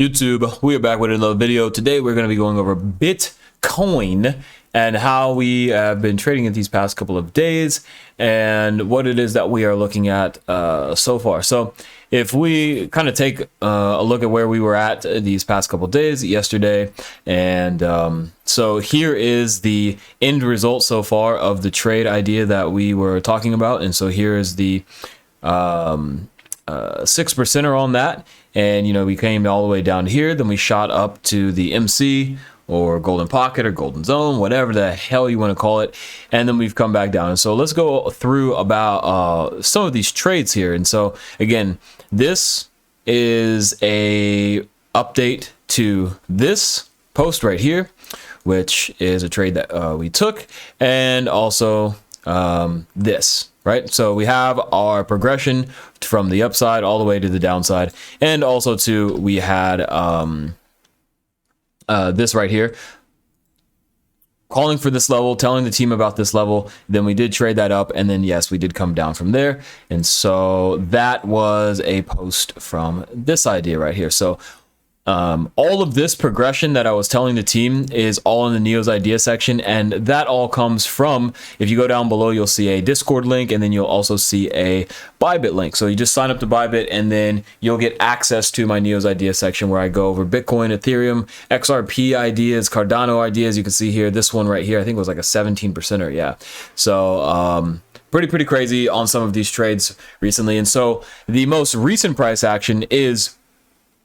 YouTube, we are back with another video. Today we're going to be going over Bitcoin and how we have been trading it these past couple of days and what it is that we are looking at so far. So if we kind of take a look at where we were at these past couple of days, yesterday, and so here is the end result so far of the trade idea that we were talking about. And so here is the 6%er on that, and you know, we came all the way down here, then we shot up to the MC or golden pocket or golden zone, whatever the hell you want to call it, and then we've come back down. And so let's go through about some of these trades here. And so again, this is a update to this post right here, which is a trade that we took, and also this. Right, so we have our progression from the upside all the way to the downside, and also too we had this right here, calling for this level, telling the team about this level. Then we did trade that up, and then yes, we did come down from there. And so that was a post from this idea right here. So all of this progression that I was telling the team is all in the Neo's idea section, and that all comes from, if you go down below, you'll see a Discord link, and then you'll also see a bybit link. So you just sign up to bybit, and then you'll get access to my Neo's idea section where I go over Bitcoin, Ethereum, XRP ideas, Cardano ideas. You can see here, this one right here, I think it was like a 17%er. Yeah. So pretty crazy on some of these trades recently. And so the most recent price action is,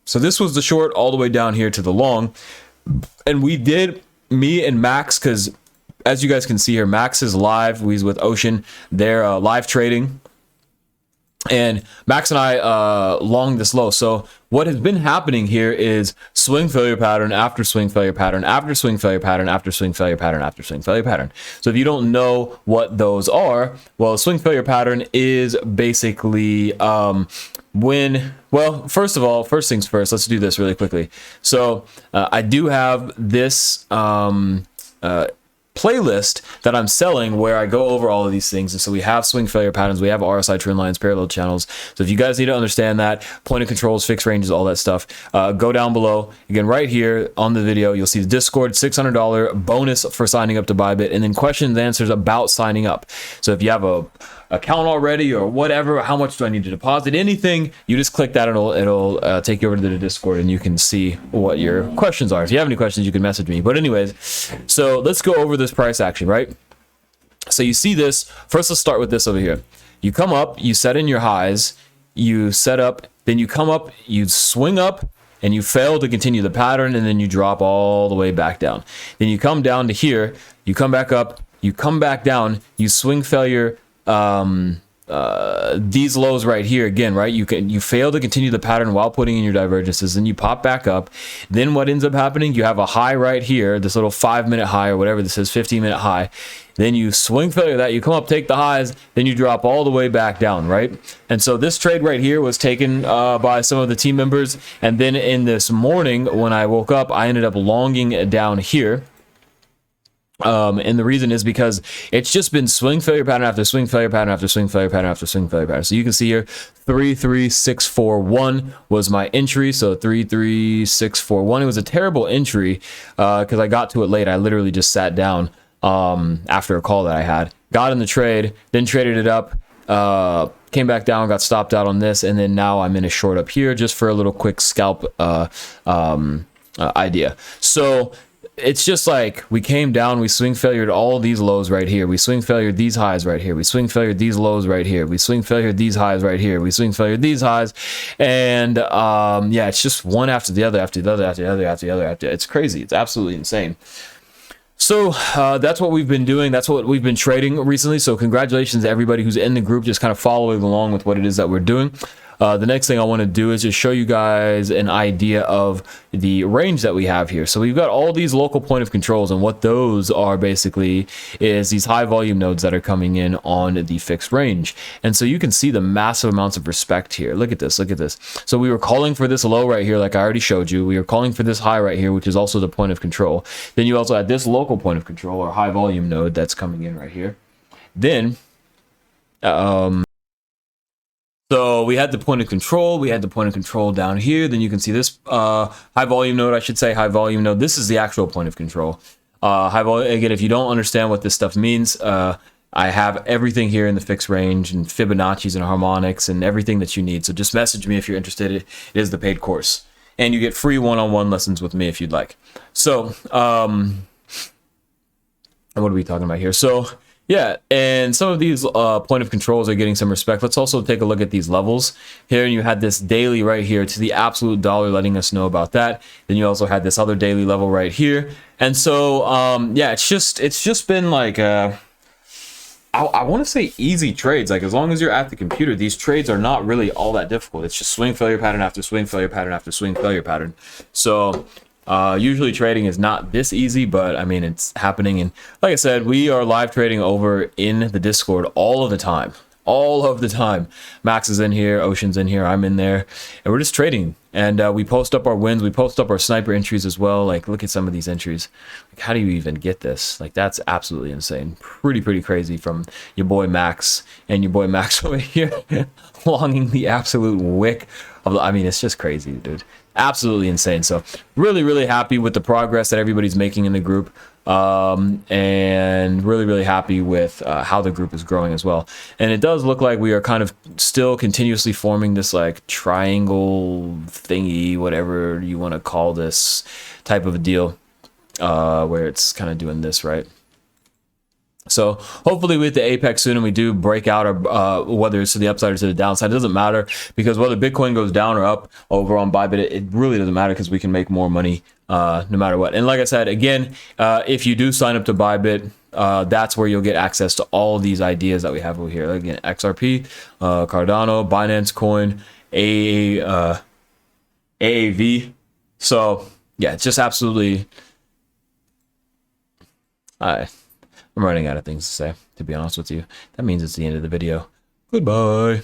so this was the short all the way down here to the long, and we did, me and Max, because as you guys can see here, Max is live. He's with Ocean. They're live trading, and Max and I long this low. So what has been happening here is swing failure pattern after swing failure pattern after swing failure pattern after swing failure pattern after swing failure pattern. So if you don't know what those are, well, a swing failure pattern is basically well, first of all, first things first, let's do this really quickly. So I do have this playlist that I'm selling where I go over all of these things. And so we have swing failure patterns, we have RSI trend lines, parallel channels. So if you guys need to understand that, point of controls, fixed ranges, all that stuff, go down below. Again, right here on the video, you'll see the Discord $600 bonus for signing up to Bybit, and then questions and answers about signing up. So if you have a account already or whatever, how much do I need to deposit, anything, you just click that, and it'll take you over to the Discord, and you can see what your questions are. If you have any questions, you can message me. But anyways, so let's go over this price action, right? So you see this first. Let's start with this over here. You come up, you set in your highs, you set up, then you come up, you swing up, and you fail to continue the pattern, and then you drop all the way back down. Then you come down to here, you come back up, you come back down, you swing failure these lows right here again, right? You fail to continue the pattern while putting in your divergences, then you pop back up. Then what ends up happening, you have a high right here, this little 5-minute high or whatever this is, 15-minute high. Then you swing failure that, you come up, take the highs, then you drop all the way back down, right? And so this trade right here was taken by some of the team members, and then in this morning when I woke up, I ended up longing down here. And the reason is because it's just been swing failure pattern after swing failure pattern after swing failure pattern after swing failure pattern. So you can see here 33641 was my entry. So 33641, it was a terrible entry because I got to it late. I literally just sat down after a call that I had, got in the trade, then traded it up, came back down, got stopped out on this, and then now I'm in a short up here just for a little quick scalp idea. So it's just like we came down, we swing failured all these lows right here, we swing failured these highs right here, we swing failured these lows right here, we swing failured these highs right here, we swing failured these highs, and yeah, it's just one after the other after the other after the other after the other after. It's crazy. It's absolutely insane. So that's what we've been doing. That's what we've been trading recently. So congratulations to everybody who's in the group, just kind of following along with what it is that we're doing. The next thing I want to do is just show you guys an idea of the range that we have here. So we've got all these local point of controls, and what those are basically is these high volume nodes that are coming in on the fixed range. And so you can see the massive amounts of respect here. Look at this, look at this. So we were calling for this low right here, like I already showed you. We were calling for this high right here, which is also the point of control. Then you also had this local point of control or high volume node that's coming in right here. Then So we had the point of control. We had the point of control down here. Then you can see this high volume node. I should say high volume node. This is the actual point of control. High volume. Again, if you don't understand what this stuff means, I have everything here in the fixed range and Fibonacci's and harmonics and everything that you need. So just message me if you're interested. It is the paid course, and you get free one-on-one lessons with me if you'd like. So what are we talking about here? So yeah, and some of these point of controls are getting some respect. Let's also take a look at these levels here. And you had this daily right here to the absolute dollar, letting us know about that. Then you also had this other daily level right here. And so yeah, it's just been like I want to say easy trades. Like, as long as you're at the computer, these trades are not really all that difficult. It's just swing failure pattern after swing failure pattern after swing failure pattern. So usually trading is not this easy, but I mean, it's happening. And like I said, we are live trading over in the Discord all of the time. Max is in here, Ocean's in here, I'm in there, and we're just trading. And we post up our wins, we post up our sniper entries as well. Like, look at some of these entries. Like, how do you even get this? Like, that's absolutely insane. Pretty crazy from your boy Max, and your boy Max over here longing the absolute wick of the, I mean, it's just crazy, dude. Absolutely insane. So really happy with the progress that everybody's making in the group, and really happy with how the group is growing as well. And it does look like we are kind of still continuously forming this like triangle thingy, whatever you want to call this type of a deal, where it's kind of doing this, right? So hopefully we hit the apex soon and we do break out our whether it's to the upside or to the downside. It doesn't matter, because whether Bitcoin goes down or up over on Bybit, it really doesn't matter, because we can make more money no matter what. And like I said, again, if you do sign up to Bybit, that's where you'll get access to all these ideas that we have over here. Again, XRP, Cardano, Binance Coin, AAV. So yeah, it's just absolutely I'm running out of things to say, to be honest with you. That means it's the end of the video. Goodbye.